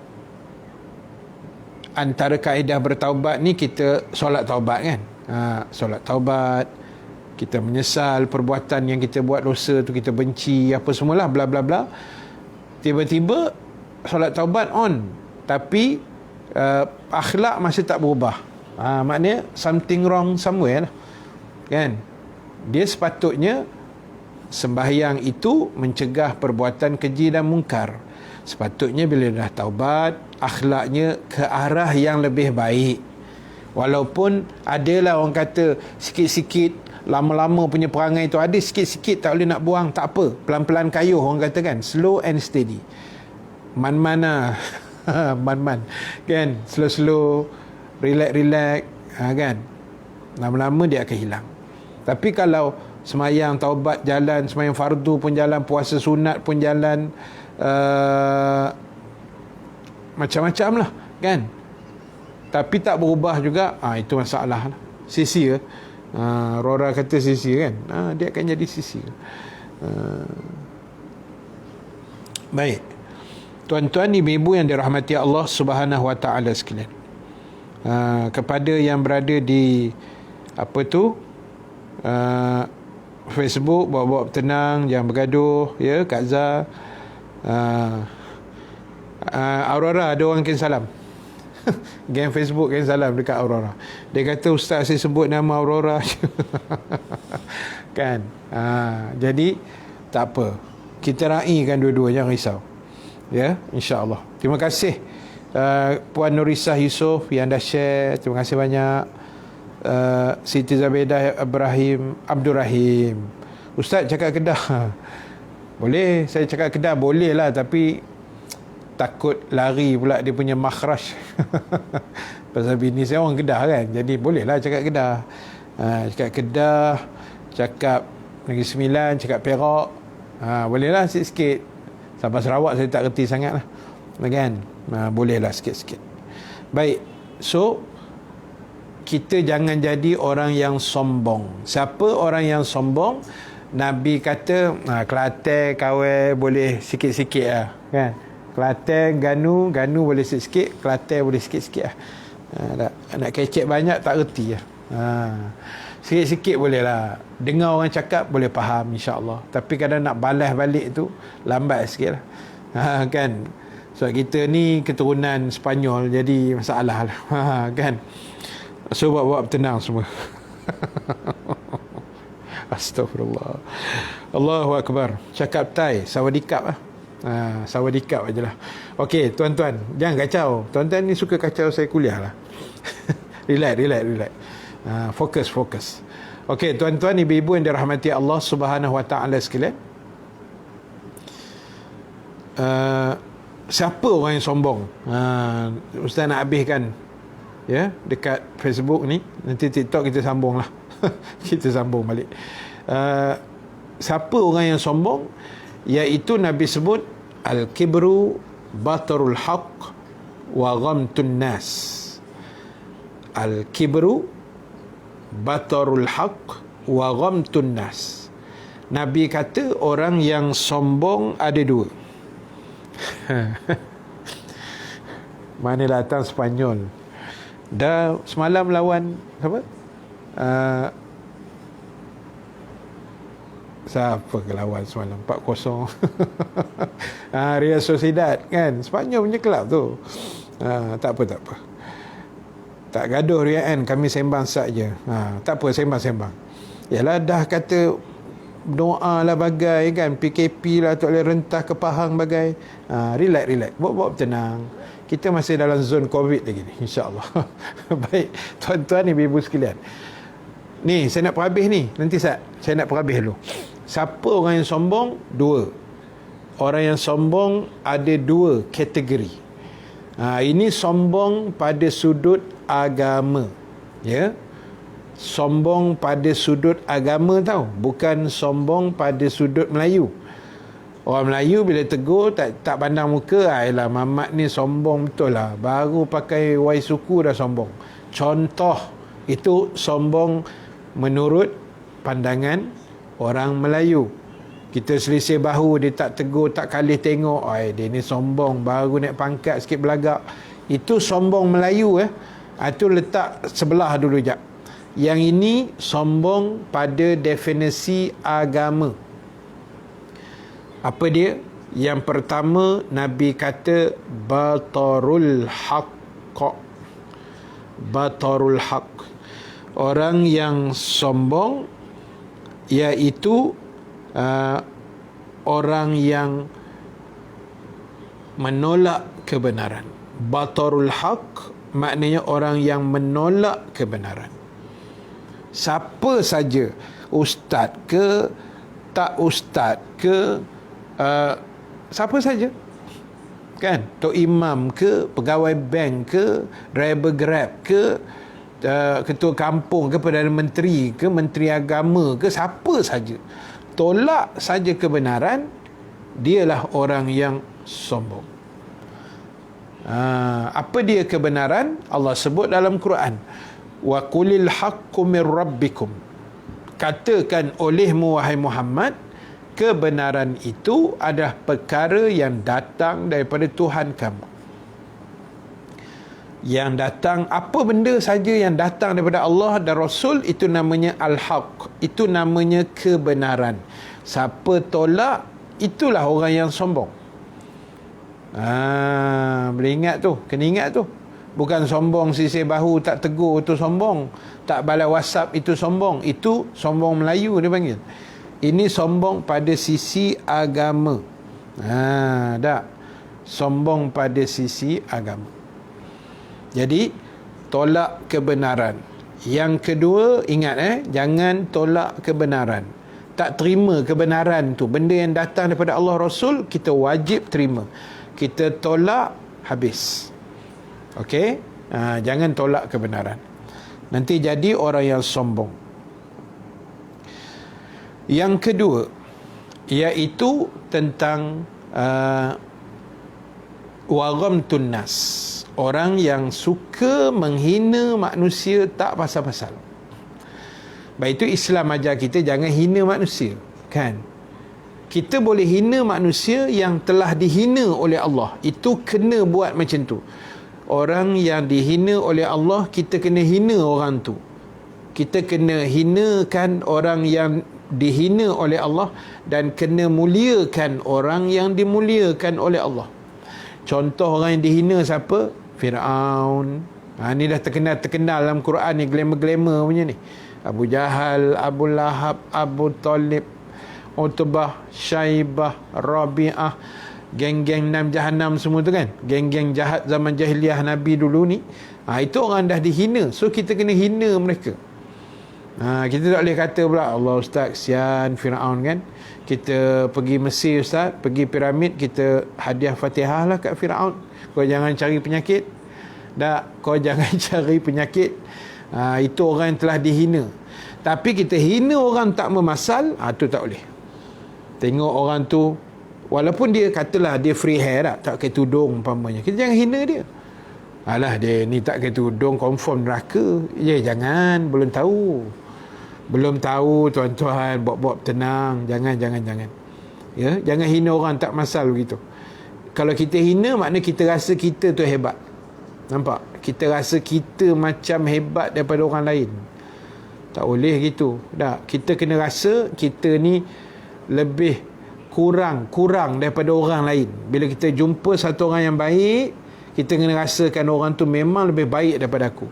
antara kaedah bertaubat ni kita solat taubat kan. Solat taubat, kita menyesal perbuatan yang kita buat, dosa tu kita benci, apa semualah, bla bla bla. Tiba-tiba solat taubat on, tapi akhlak masih tak berubah. Maknanya something wrong somewhere lah, kan. Dia sepatutnya sembahyang itu mencegah perbuatan keji dan mungkar. Sepatutnya bila dah taubat, akhlaknya ke arah yang lebih baik. Walaupun adalah orang kata sikit-sikit, lama-lama punya perangai tu ada sikit-sikit tak boleh nak buang, tak apa, pelan-pelan kayuh orang kata kan, slow and steady. Man-man lah. Man-man kan, slow-slow, relax-relax, kan, lama-lama dia akan hilang. Tapi kalau semayang taubat jalan, semayang fardu pun jalan, puasa sunat pun jalan, macam-macam lah kan, tapi tak berubah juga, itu masalah lah. Sia-sia. Rora kata sisi kan, dia akan jadi sisi. Baik, tuan-tuan ibu-ibu yang dirahmati Allah Subhanahu Wa Taala sekalian, kepada yang berada di Facebook, bawa-bawa tenang, jangan bergaduh ya. Kak Zah, Aurora, ada orang kirim salam. Geng Facebook kirim salam dekat Aurora. Dia kata ustaz saya sebut nama Aurora. Kan, jadi tak apa, kita raikan dua-dua, jangan risau ya, insya-Allah. Terima kasih Puan Nurisah Yusof yang dah share, terima kasih banyak. Siti Zabedah Abdul Rahim, ustaz cakap Kedah. Boleh, saya cakap Kedah boleh lah, tapi takut lari pula dia punya makhraj. Pasal bini saya orang Kedah kan, jadi boleh lah cakap Kedah. Cakap Kedah, cakap Negeri Sembilan, cakap Perak, boleh lah sikit-sikit. Sabah Sarawak saya tak reti sangat lah kan, boleh lah sikit-sikit. Baik, so kita jangan jadi orang yang sombong. Siapa orang yang sombong? Nabi kata Kelantan kawai boleh sikit-sikit lah kan. Kelantan ganu boleh sikit-sikit, Kelantan boleh sikit-sikit lah. Nak kecek banyak tak reti lah. Sikit-sikit boleh lah, dengar orang cakap boleh faham insya-Allah. Tapi kadang nak balas balik tu lambat sikit lah. Kan, sebab kita ni keturunan Sepanyol, jadi masalah lah. Kan, so buat tenang semua. Astagfirullah. Allahu Akbar. Cakap Thai, sawadikap lah. Sawadikap aje lah. Okey, tuan-tuan, jangan kacau. Tuan-tuan ni suka kacau saya kuliah lah. Relax. Fokus. Okey, tuan-tuan, ibu-ibu yang dirahmati Allah Subhanahu Wa Taala sekalian. Siapa orang yang sombong? Ustaz nak habiskan ya dekat Facebook ni, nanti TikTok kita sambung lah. Kita sambung balik. Siapa orang yang sombong? Iaitu Nabi sebut al-kibru batarul haqq wa ghamtun nas. Al-kibru batarul haqq wa ghamtun nas. Nabi kata orang yang sombong ada dua. Mana datang Sepanyol. Dah semalam lawan apa? Siapa ke lawan semalam? 4-0. Real Sociedad kan, Sepanyol punya kelab tu. Tak apa. Tak gaduh riaan, kami sembang saja. Tak apa, sembang. Yalah, dah kata doa lah bagai kan, PKP lah tak boleh rentah ke Pahang bagai. Relax. Buat tenang. Kita masih dalam zon COVID lagi ni, insya-Allah. Baik, tuan-tuan ibu-ibu sekalian. Ni saya nak perhabis ni. Nanti saya nak perhabis dulu. Siapa orang yang sombong? Dua. Orang yang sombong ada dua kategori. Ini sombong pada sudut agama. Ya. Sombong pada sudut agama tau, bukan sombong pada sudut Melayu. Orang Melayu bila tegur tak pandang muka, ailah Mamat ni sombong betul lah, baru pakai Y suku dah sombong. Contoh, itu sombong menurut pandangan orang Melayu. Kita selisih bahu, dia tak tegur, tak kalih tengok, dia ni sombong, baru naik pangkat sikit belagak. Itu sombong Melayu. Itu letak sebelah dulu jap. Yang ini sombong pada definisi agama. Apa dia? Yang pertama, Nabi kata batarul haqq. Batarul haqq. Orang yang sombong iaitu orang yang menolak kebenaran. Batarul haqq maknanya orang yang menolak kebenaran. Siapa saja, ustaz ke, tak ustaz ke, siapa saja kan, tok imam ke, pegawai bank ke, driver Grab ke, ketua kampung ke, Perdana Menteri ke, Menteri Agama ke, siapa saja tolak saja kebenaran, dialah orang yang sombong. Apa dia kebenaran? Allah sebut dalam Quran, wa qulil haqqu min rabbikum, katakan olehmu wahai Muhammad, kebenaran itu adalah perkara yang datang daripada Tuhan kamu. Yang datang, apa benda saja yang datang daripada Allah dan Rasul, itu namanya al-haq, itu namanya kebenaran. Siapa tolak, itulah orang yang sombong. Boleh ingat tu, kena ingat tu. Bukan sombong sisir bahu tak tegur itu sombong, tak balas WhatsApp itu sombong. Itu sombong Melayu dia panggil. Ini sombong pada sisi agama. Tak. Sombong pada sisi agama. Jadi tolak kebenaran. Yang kedua, ingat jangan tolak kebenaran. Tak terima kebenaran tu, benda yang datang daripada Allah Rasul, kita wajib terima. Kita tolak, habis. Okey? Jangan tolak kebenaran. Nanti jadi orang yang sombong. Yang kedua, iaitu tentang waramtun nas, orang yang suka menghina manusia tak pasal-pasal. Baik, itu Islam ajar kita jangan hina manusia, kan? Kita boleh hina manusia yang telah dihina oleh Allah. Itu kena buat macam tu. Orang yang dihina oleh Allah, kita kena hina orang tu. Kita kena hinakan orang yang dihina oleh Allah, dan kena muliakan orang yang dimuliakan oleh Allah. Contoh orang yang dihina siapa? Fir'aun. Ni dah terkenal dalam Quran ni, glamour-glamour punya ni. Abu Jahal, Abu Lahab, Abu Talib, Utbah, Syaibah, Rabi'ah, geng-geng 6 Jahannam semua tu kan, geng-geng jahat zaman jahiliah Nabi dulu ni. Itu orang dah dihina, so kita kena hina mereka. Kita tak boleh kata pula, Allah Ustaz, kesian Fir'aun kan. Kita pergi Mesir Ustaz, pergi piramid, kita hadiah Fatihah lah kat Fir'aun. Kau jangan cari penyakit. Tak, kau jangan cari penyakit. Itu orang yang telah dihina. Tapi kita hina orang tak memasal, tu tak boleh. Tengok orang tu, walaupun dia katalah dia free hair tak pakai tudung umpamanya, kita jangan hina dia. Alah, dia ni tak pakai tudung, confirm neraka. Jangan, belum tahu tuan-tuan, buat tenang. Jangan. Jangan hina orang tak masal begitu. Kalau kita hina, makna kita rasa kita tu hebat. Nampak? Kita rasa kita macam hebat daripada orang lain. Tak boleh gitu. Tak, kita kena rasa kita ni lebih kurang daripada orang lain. Bila kita jumpa satu orang yang baik, kita kena rasakan orang tu memang lebih baik daripada aku.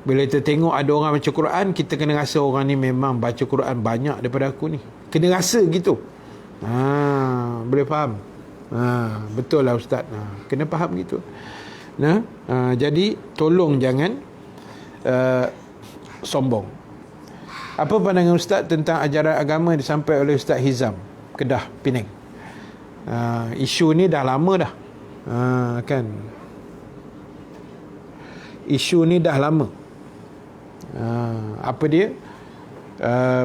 Bila kita tengok ada orang baca Quran, kita kena rasa orang ni memang baca Quran banyak daripada aku ni. Kena rasa gitu. Boleh faham? Betul lah Ustaz. Kena faham gitu. Jadi tolong jangan sombong. Apa pandangan Ustaz tentang ajaran agama disampaikan oleh Ustaz Hizam, Kedah, Penang? Isu ni dah lama dah. Kan? Isu ni dah lama. Apa dia?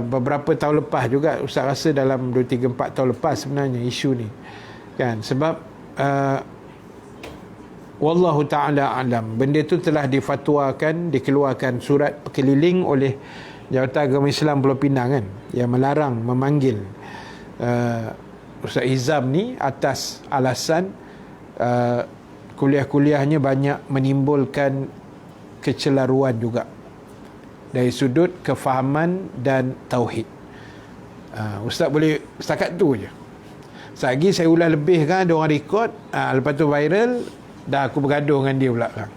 Beberapa tahun lepas juga, Ustaz rasa dalam 2, 3, 4 tahun lepas sebenarnya isu ni. Kan? Sebab wallahu ta'ala alam, benda tu telah difatwakan, dikeluarkan surat keliling oleh Jabatan Agama Islam Pulau Pinang kan, yang melarang memanggil Ustaz Hizam ni atas alasan kuliah-kuliahnya banyak menimbulkan kecelaruan juga dari sudut kefahaman dan tauhid. Ustaz boleh setakat tu je. Selagi saya ulas lebih kan, ada orang rekod, lepas tu viral, dah aku bergaduh dengan dia pula kan.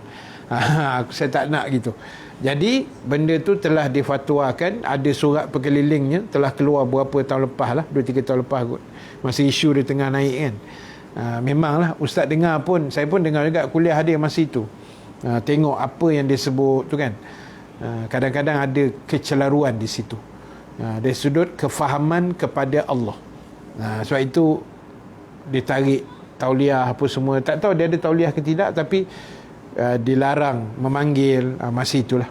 Saya tak nak gitu. Jadi benda tu telah difatwakan, ada surat perkelilingnya, telah keluar berapa tahun lepas lah, 2-3 tahun lepas kot, masa isu dia tengah naik kan. Memanglah Ustaz dengar pun, saya pun dengar juga kuliah hadir masa itu. Tengok apa yang dia sebut tu kan. Kadang-kadang ada kecelaruan di situ, dari sudut kefahaman kepada Allah. Sebab itu ditarik tauliah apa semua. Tak tahu dia ada tauliah ke tidak, tapi dilarang memanggil masa itulah.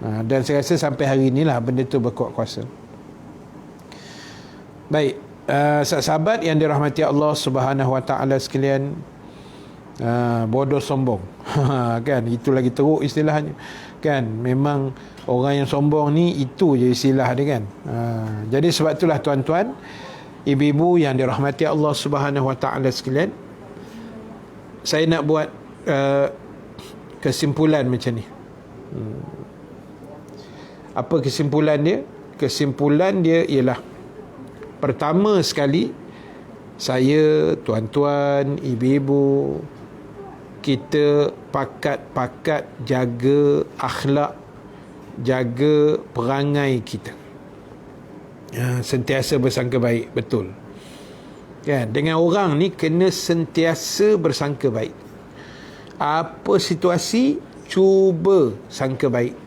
Dan saya rasa sampai hari inilah benda tu berkuat kuasa. Baik, sahabat yang dirahmati Allah Subhanahu Wa Taala sekalian, bodoh sombong kan, itu lagi teruk istilahnya. kan. Memang orang yang sombong ni itu je istilah dia kan. Jadi sebab itulah tuan-tuan, ibu-ibu yang dirahmati Allah Subhanahu Wa Taala sekalian, saya nak buat kesimpulan macam ni. Apa kesimpulan dia? Kesimpulan dia ialah, pertama sekali, saya, tuan-tuan, ibu-ibu, kita pakat-pakat jaga akhlak, jaga perangai kita. Sentiasa bersangka baik, betul. Kan, dengan orang ni kena sentiasa bersangka baik. Apa situasi, cuba sangka baik.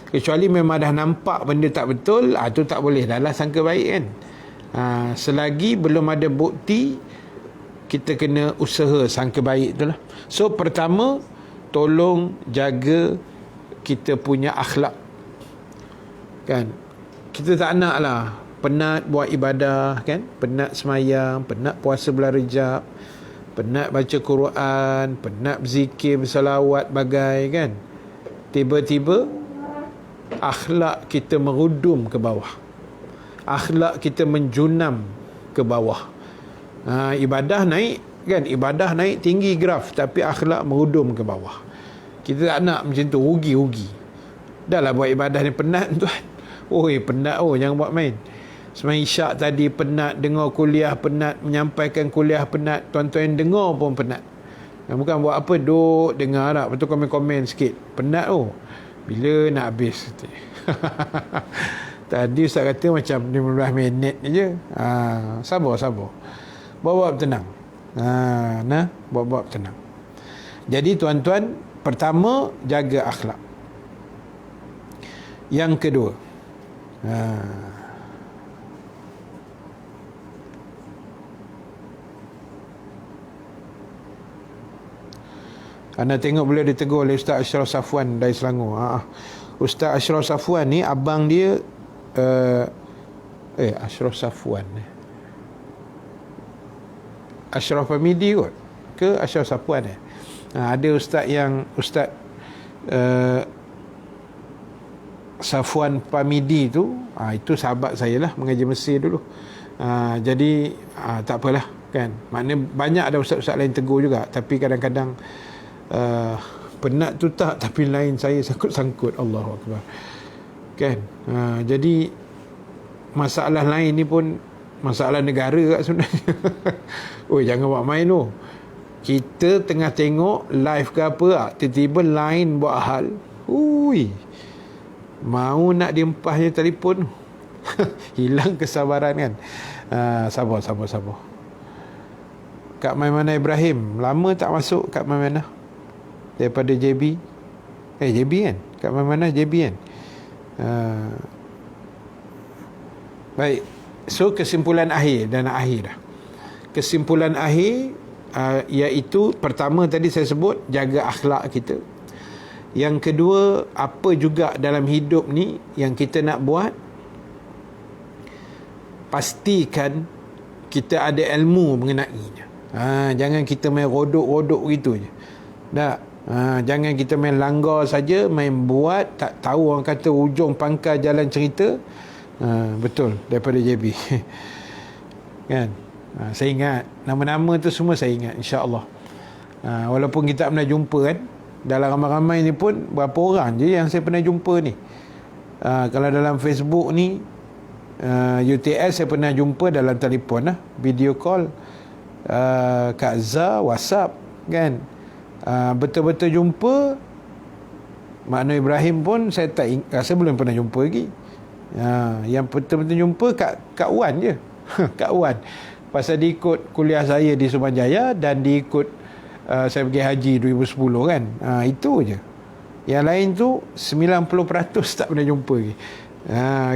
Kecuali memang dah nampak benda tak betul, tu tak boleh dah lah sangka baik kan. Selagi belum ada bukti, kita kena usaha sangka baik tu lah. So pertama, tolong jaga kita punya akhlak. Kan, kita tak nak lah penat buat ibadah kan, penat semayang, penat puasa bulan Rejab, penat baca Quran, penat berzikir, bersalawat bagai kan. Tiba-tiba akhlak kita merudum ke bawah, akhlak kita menjunam ke bawah. Ibadah naik kan, ibadah naik tinggi graf, tapi akhlak merudum ke bawah. Kita tak nak macam tu, rugi. Dah lah buat ibadah ni penat tuan. Penat jangan buat main. Semain isyak tadi penat, dengar kuliah penat, menyampaikan kuliah penat, tuan-tuan yang dengar pun penat. Bukan buat apa, duk dengar tak, betul komen-komen sikit, penat bila nak habis. Tadi Ustaz kata macam 15 minit je. Sabar. Bawa tenang. Bawa tenang. Jadi tuan-tuan, pertama, jaga akhlak. Yang kedua, anda tengok beliau ditegur oleh Ustaz Ashraf Safwan dari Selangor. Ustaz Ashraf Safwan ni abang dia Ashraf Safwan Ashraf Hamidi kot ke Ashraf Safwan ada ustaz yang Ustaz Safwan Pamidi tu, itu sahabat saya lah, mengaji Mesir dulu. Jadi tak apalah kan, maknanya banyak ada ustaz-ustaz lain tegur juga, tapi kadang-kadang penat tu tak, tapi lain saya sangkut-sangkut. Allahu Akbar kan. Jadi masalah lain ni pun masalah negara kat sebenarnya. Jangan buat main tu. Kita tengah tengok live ke apa, tiba-tiba lain buat hal, mau nak diempahnya telefon. Hilang kesabaran kan. Sabar. Kak Maimanah Ibrahim lama tak masuk. Kak Maimanah daripada JB JB kan, Kak Maimanah JB kan. Baik. So kesimpulan akhir, dah nak akhir dah. Kesimpulan akhir iaitu, pertama tadi saya sebut, jaga akhlak kita. Yang kedua, apa juga dalam hidup ni yang kita nak buat, pastikan kita ada ilmu mengenainya. Jangan kita main rodok-rodok gitu je. Jangan kita main langgar saja, main buat, tak tahu, orang kata ujung pangkal jalan cerita. Betul, daripada JB. Kan? Saya ingat nama-nama tu semua, saya ingat insya-Allah. Walaupun kita tak pernah jumpa kan, dalam ramai-ramai ni pun berapa orang je yang saya pernah jumpa ni. Kalau dalam Facebook ni, UTS saya pernah jumpa dalam telefon video call. Kak Zah WhatsApp kan. Betul-betul jumpa Makno Ibrahim pun saya tak rasa belum pernah jumpa lagi. Yang betul-betul jumpa Kak Wan je. Kak Wan, pasal dia ikut kuliah saya di Sumanjaya, dan dia ikut saya pergi haji 2010 kan. Itu je. Yang lain tu 90% tak pernah jumpa lagi.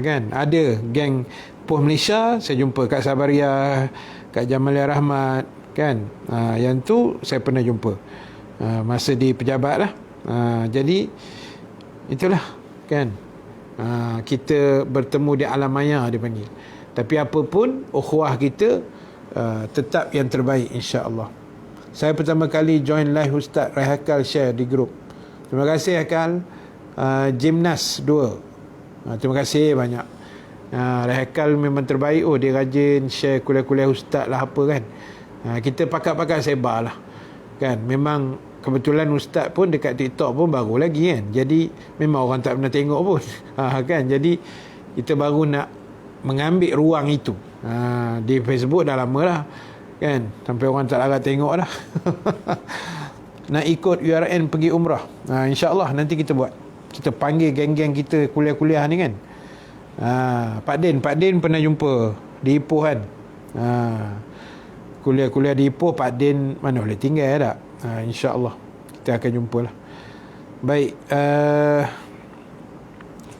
Kan, ada geng Poh Malaysia saya jumpa, Kak Sabaria, Kak Jamalia Rahmat kan. Yang tu saya pernah jumpa masa di pejabat lah. Jadi itulah kan, kita bertemu di alam maya dia panggil. Tapi apapun, ukhuwah kita tetap yang terbaik insya-Allah. Saya pertama kali join live Ustaz Rahakal share di grup. Terima kasih Akal. Gymnas 2. Terima kasih banyak. Haikal memang terbaik. Dia rajin share kuliah-kuliah ustaz lah apa kan. Kita pakat-pakat sebar lah kan. Memang kebetulan ustaz pun dekat TikTok pun baru lagi kan. Jadi memang orang tak pernah tengok pun. Kan. Jadi kita baru nak mengambil ruang itu. Di Facebook dah lama lah kan. Sampai orang tak larat tengok dah. Nak ikut URN pergi umrah. InsyaAllah nanti kita buat. Kita panggil geng-geng kita kuliah-kuliah ni kan. Pak Din pernah jumpa di Ipoh kan. Kuliah-kuliah di Ipoh, Pak Din mana boleh tinggal tak. InsyaAllah kita akan jumpa lah. Baik,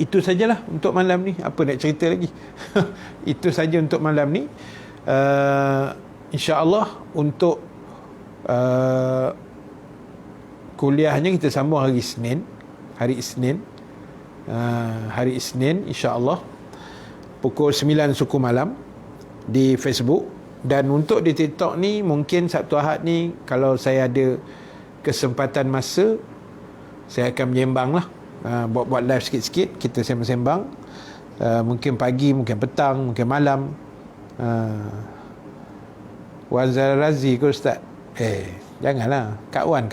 itu sajalah untuk malam ni. Apa nak cerita lagi? Itu saja untuk malam ni. InsyaAllah untuk kuliahnya kita sambung hari Isnin. Hari Isnin insya-Allah pukul 9 suku malam di Facebook. Dan untuk di TikTok ni mungkin Sabtu Ahad ni kalau saya ada kesempatan masa saya akan menyembang lah, buat live sikit-sikit, kita sembang-sembang, mungkin pagi, mungkin petang, mungkin malam. Wan Zainal Razi ke Ustaz? Janganlah, Kak Wan.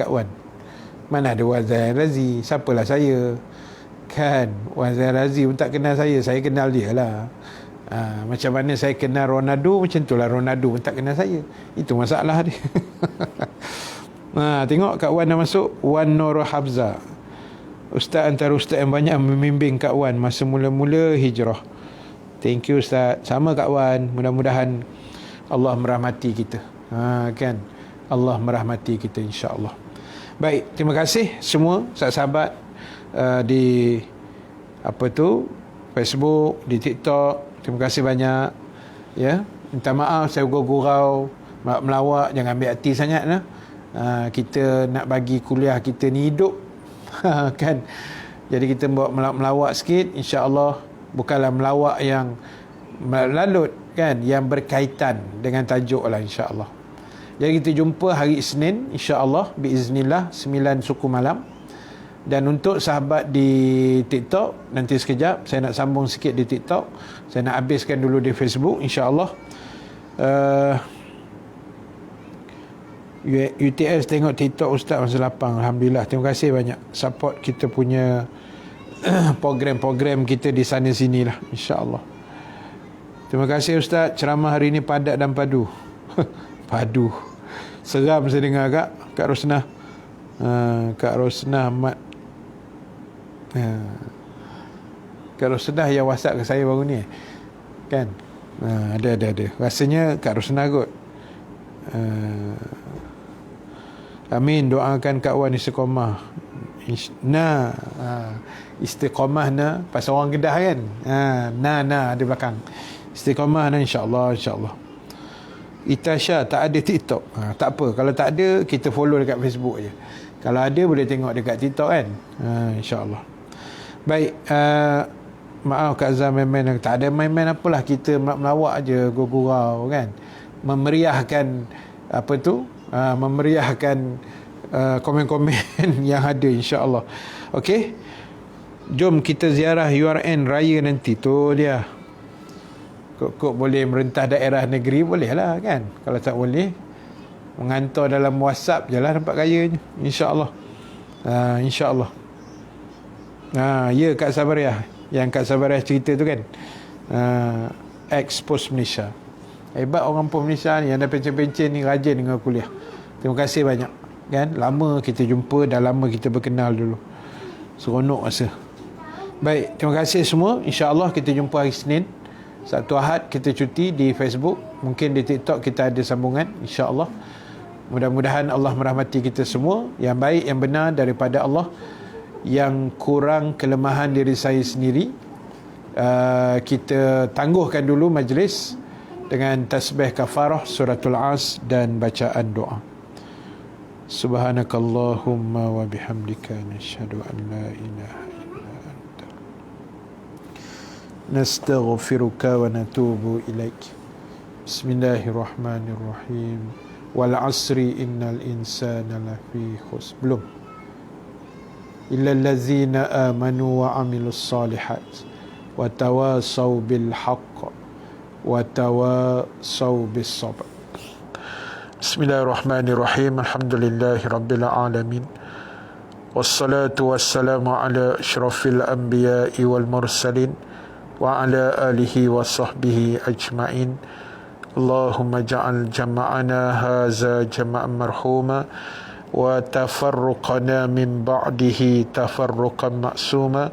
Mana ada Wan Zainal Razi? Siapalah saya kan. Wan Zainal Razi pun tak kenal saya kenal dia lah. Macam mana saya kenal Ronaldo, macam tu lah Ronaldo pun tak kenal saya. Itu masalah dia. Tengok Kak Wan dah masuk. Wan Nur Habza, Ustaz antara ustaz yang banyak membimbing Kak Wan masa mula-mula hijrah. Thank you Ustaz. Sama Kak Wan, mudah-mudahan Allah merahmati kita. Kan, Allah merahmati kita insya-Allah. Baik, terima kasih semua sahabat-sahabat di Facebook, di TikTok. Terima kasih banyak. Ya, minta maaf saya gurau, melawak, jangan ambil hati sangat lah. Kita nak bagi kuliah kita ni hidup. Kan. Jadi kita buat melawak sikit, insya-Allah. Bukanlah melawak yang melalut kan, yang berkaitan dengan tajuk lah insya-Allah. Jadi kita jumpa hari Isnin insya-Allah biiznillah 9 suku malam. Dan untuk sahabat di TikTok, nanti sekejap saya nak sambung sikit di TikTok. Saya nak habiskan dulu di Facebook insya-Allah. UTS tengok TikTok Ustaz masa lapang. Alhamdulillah, terima kasih banyak support kita punya program-program kita di sana sini lah insya-Allah. Terima kasih Ustaz, ceramah hari ini padat dan padu. Padu. Seram saya dengar Kak Rosnah. Kak Rosnah Ahmad. Kak Rosnah yang WhatsApp ke saya baru ni kan. Ada. Rasanya Kak Rosnah kot. Amin, doakan Kak Wan istiqamah. Istiqamah pasal orang Kedah kan. Ada belakang. Istiqamah insya-Allah. Itasha tak ada TikTok. Tak apa, kalau tak ada kita follow dekat Facebook je. Kalau ada boleh tengok dekat TikTok kan. InsyaAllah. Baik, maaf Kak Azhar main-main. Tak ada main-main apalah, kita melawak je, gurau kan. Memeriahkan memeriahkan komen-komen yang ada insya-Allah. Okey. Jom kita ziarah URN raya nanti. Tu dia. Kok boleh merentah daerah negeri boleh lah kan. Kalau tak boleh, menghantar dalam WhatsApp je lah nampak kayanya insya-Allah. InsyaAllah. Ya Kak Sabariah, yang Kak Sabariah cerita tu kan, Expose Malaysia. Hebat orang pun Malaysia ni, yang dah pencen-pencen ni rajin dengan kuliah. Terima kasih banyak kan. Lama kita jumpa, dah lama kita berkenal dulu. Seronok rasa. Baik, terima kasih semua. InsyaAllah kita jumpa hari Senin. Sabtu Ahad kita cuti di Facebook. Mungkin di TikTok kita ada sambungan insya-Allah. Mudah-mudahan Allah merahmati kita semua. Yang baik, yang benar daripada Allah. Yang kurang, kelemahan diri saya sendiri, kita tangguhkan dulu majlis dengan tasbih kafarah, suratul As dan bacaan doa. Subhanakallahumma wa bihamdika nashhadu an la ilaha illa anta nastaghfiruka wa natubu ilaik. Bismillahirrahmanirrahim. Wal asri innal insana lafi khusr. Belum. illal ladzina amanu wa amilus solihat wa tawasaw bil haqq wa tawasaw bis sabr. Bismillahirrahmanirrahim. Alhamdulillahi rabbil alamin. Wassalatu wassalamu ala asyrafil anbiya'i wal mursalin wa ala alihi wa sahbihi ajma'in. Allahumma ja'al jama'ana haza jama'an marhuma wa tafarruqana min ba'dihi tafarruqan ma'suma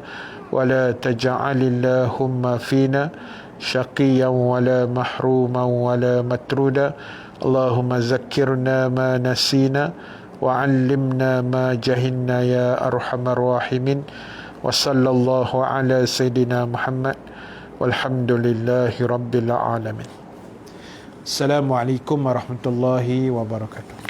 wa la taj'alillahumma fina syaqiyan wa la mahruman wa la matruda. Allahumma zakkirna ma nasina wa 'allimna ma jahilna ya arhamar rahimin. Wa sallallahu ala sayyidina Muhammad walhamdulillahi rabbil alamin. Assalamualaikum warahmatullahi wabarakatuh.